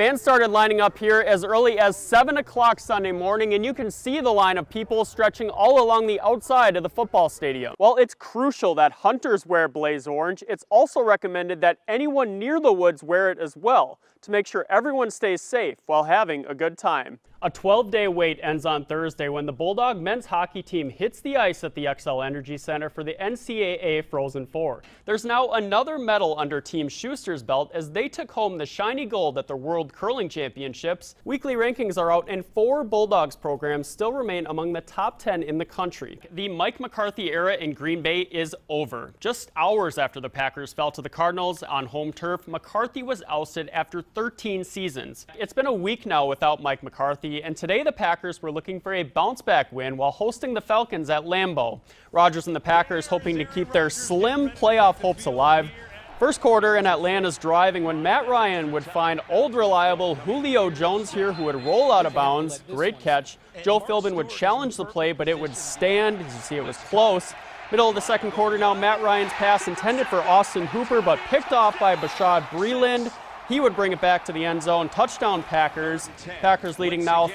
Fans started lining up here as early as 7 o'clock Sunday morning, and you can see the line of people stretching all along the outside of the football stadium. While it's crucial that hunters wear blaze orange, it's also recommended that anyone near the woods wear it as well to make sure everyone stays safe while having a good time. A 12-day wait ends on Thursday when the Bulldog men's hockey team hits the ice at the XL Energy Center for the NCAA Frozen Four. There's now another medal under Team Schuster's belt as they took home the shiny gold at the World Curling Championships. Weekly rankings are out and 4 Bulldogs programs still remain among the top 10 in the country. The Mike McCarthy era in Green Bay is over. Just hours after the Packers fell to the Cardinals on home turf, McCarthy was ousted after 13 seasons. It's been a week now without Mike McCarthy, and today the Packers were looking for a bounce-back win while hosting the Falcons at Lambeau. Rodgers and the Packers hoping to keep their slim playoff hopes alive. First quarter, and Atlanta's driving when Matt Ryan would find old reliable Julio Jones here, who would roll out of bounds. Great catch. Joe Philbin would challenge the play, but it would stand. As you see, it was close. Middle of the second quarter now, Matt Ryan's pass intended for Austin Hooper, but picked off by Bashad Breeland. He would bring it back to the end zone. Touchdown Packers. Packers leading now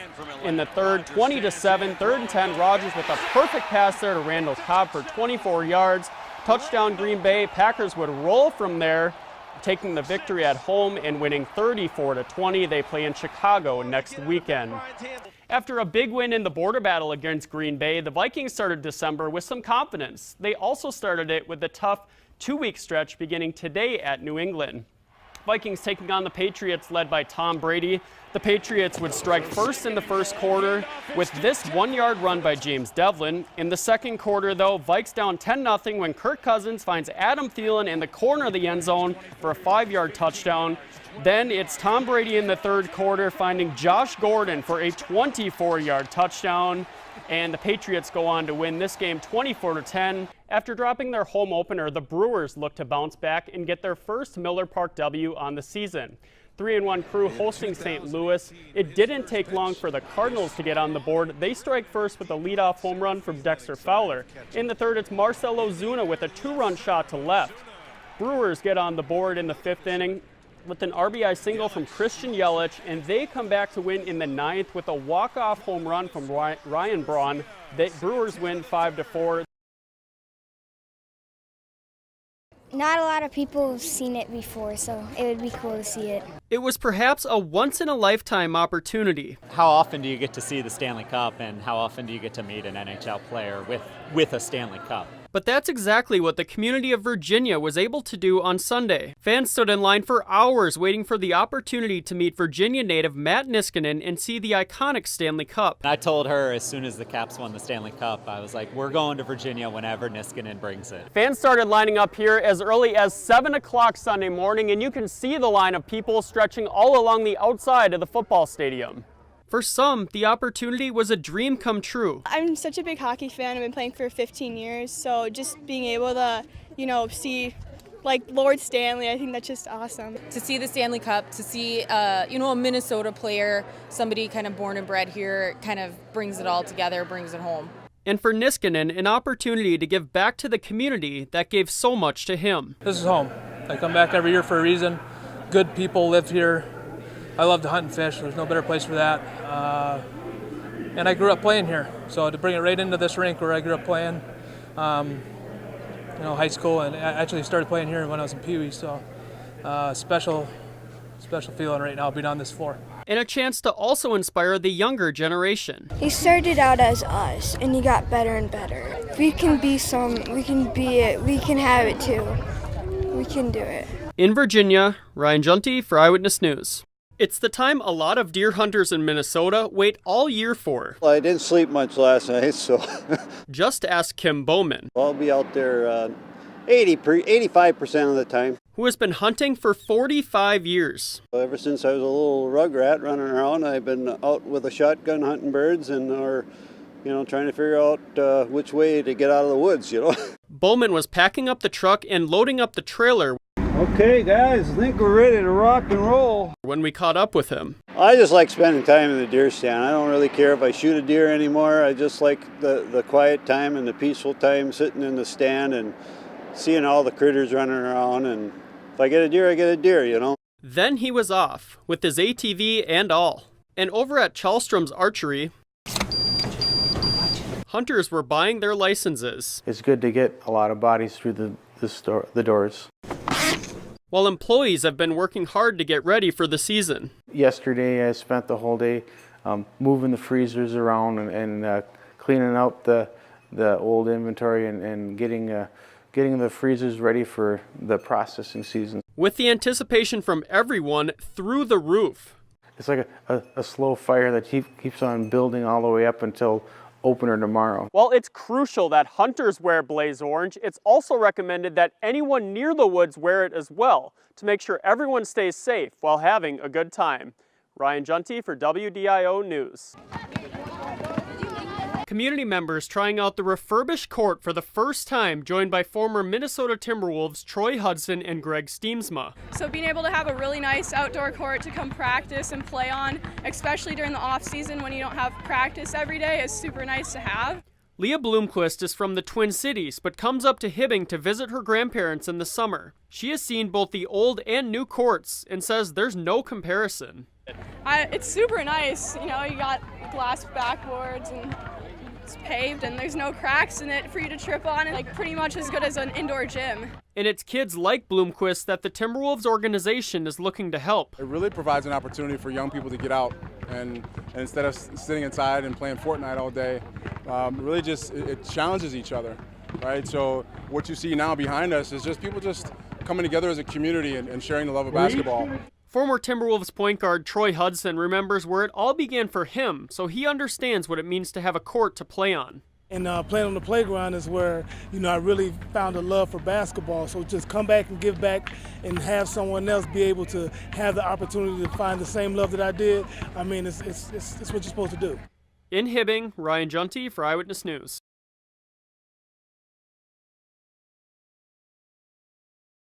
in the third, 20-7, 3rd and 10. Rodgers with a perfect pass there to Randall Cobb for 24 yards. Touchdown Green Bay. Packers would roll from there, taking the victory at home and winning 34-20. They play in Chicago next weekend. After a big win in the border battle against Green Bay, the Vikings started December with some confidence. They also started it with a tough 2-week stretch beginning today at New England. Vikings taking on the Patriots led by Tom Brady. The Patriots would strike first in the first quarter with this 1-yard run by James Devlin. In the second quarter, though, Vikes down 10-0 when Kirk Cousins finds Adam Thielen in the corner of the end zone for a 5-yard touchdown. Then it's Tom Brady in the third quarter finding Josh Gordon for a 24-yard touchdown. And the Patriots go on to win this game 24-10. After dropping their home opener, the Brewers look to bounce back and get their first Miller Park W on the season. 3-1 Crew hosting St. Louis. It didn't take long for the Cardinals to get on the board. They strike first with a leadoff home run from Dexter Fowler. In the third, it's Marcell Ozuna with a 2-run shot to left. Brewers get on the board in the 5th inning with an RBI single from Christian Yelich, and they come back to win in the 9th with a walk-off home run from Ryan Braun. The Brewers win 5-4. Not a lot of people have seen it before, so it would be cool to see it. It was perhaps a once-in-a-lifetime opportunity. How often do you get to see the Stanley Cup, and how often do you get to meet an NHL player with a Stanley Cup? But that's exactly what the community of Virginia was able to do on Sunday. Fans stood in line for hours waiting for the opportunity to meet Virginia native Matt Niskanen and see the iconic Stanley Cup. I told her as soon as the Caps won the Stanley Cup, I was like, we're going to Virginia whenever Niskanen brings it. Fans started lining up here as early as 7 o'clock Sunday morning, and you can see the line of people stretching all along the outside of the football stadium. For some, the opportunity was a dream come true. I'm such a big hockey fan. I've been playing for 15 years, so just being able to, see like Lord Stanley, I think that's just awesome. To see the Stanley Cup, to see, a Minnesota player, somebody kind of born and bred here, kind of brings it all together, brings it home. And for Niskanen, an opportunity to give back to the community that gave so much to him. This is home. I come back every year for a reason. Good people live here. I love to hunt and fish. There's no better place for that. And I grew up playing here. So to bring it right into this rink where I grew up playing, high school, and I actually started playing here when I was in Pee Wee. So special feeling right now being on this floor. And a chance to also inspire the younger generation. He started out as us, and he got better and better. We can be we can be it, we can have it too. We can do it. In Virginia, Ryan Juntti for Eyewitness News. It's the time a lot of deer hunters in Minnesota wait all year for. Well, I didn't sleep much last night, so. Just ask Kim Bowman. I'll be out there 85% of the time. Who has been hunting for 45 years. Ever since I was a little rugrat running around, I've been out with a shotgun hunting birds and trying to figure out which way to get out of the woods, Bowman was packing up the truck and loading up the trailer. Okay, guys, I think we're ready to rock and roll. When we caught up with him. I just like spending time in the deer stand. I don't really care if I shoot a deer anymore. I just like the quiet time and the peaceful time sitting in the stand and seeing all the critters running around. And if I get a deer, I get a deer, Then he was off, with his ATV and all. And over at Chalstrom's Archery, hunters were buying their licenses. It's good to get a lot of bodies through the doors. While employees have been working hard to get ready for the season. Yesterday I spent the whole day moving the freezers around and cleaning out the old inventory and getting the freezers ready for the processing season. With the anticipation from everyone through the roof. It's like a slow fire that keeps on building all the way up until opener tomorrow. While it's crucial that hunters wear blaze orange, it's also recommended that anyone near the woods wear it as well to make sure everyone stays safe while having a good time. Ryan Juntti for WDIO News. Community members trying out the refurbished court for the first time, joined by former Minnesota Timberwolves Troy Hudson and Greg Steemsma. So being able to have a really nice outdoor court to come practice and play on, especially during the off season when you don't have practice every day, is super nice to have. Leah Bloomquist is from the Twin Cities, but comes up to Hibbing to visit her grandparents in the summer. She has seen both the old and new courts and says there's no comparison. It's super nice. You know, you got glass backboards and it's paved and there's no cracks in it for you to trip on. Like pretty much as good as an indoor gym. And it's kids like Bloomquist that the Timberwolves organization is looking to help. It really provides an opportunity for young people to get out and instead of sitting inside and playing Fortnite all day, really just it challenges each other, right? So what you see now behind us is just people just coming together as a community and sharing the love of basketball. Former Timberwolves point guard Troy Hudson remembers where it all began for him, so he understands what it means to have a court to play on. And playing on the playground is where, I really found a love for basketball. So just come back and give back and have someone else be able to have the opportunity to find the same love that I did. I mean, it's what you're supposed to do. In Hibbing, Ryan Juntti for Eyewitness News.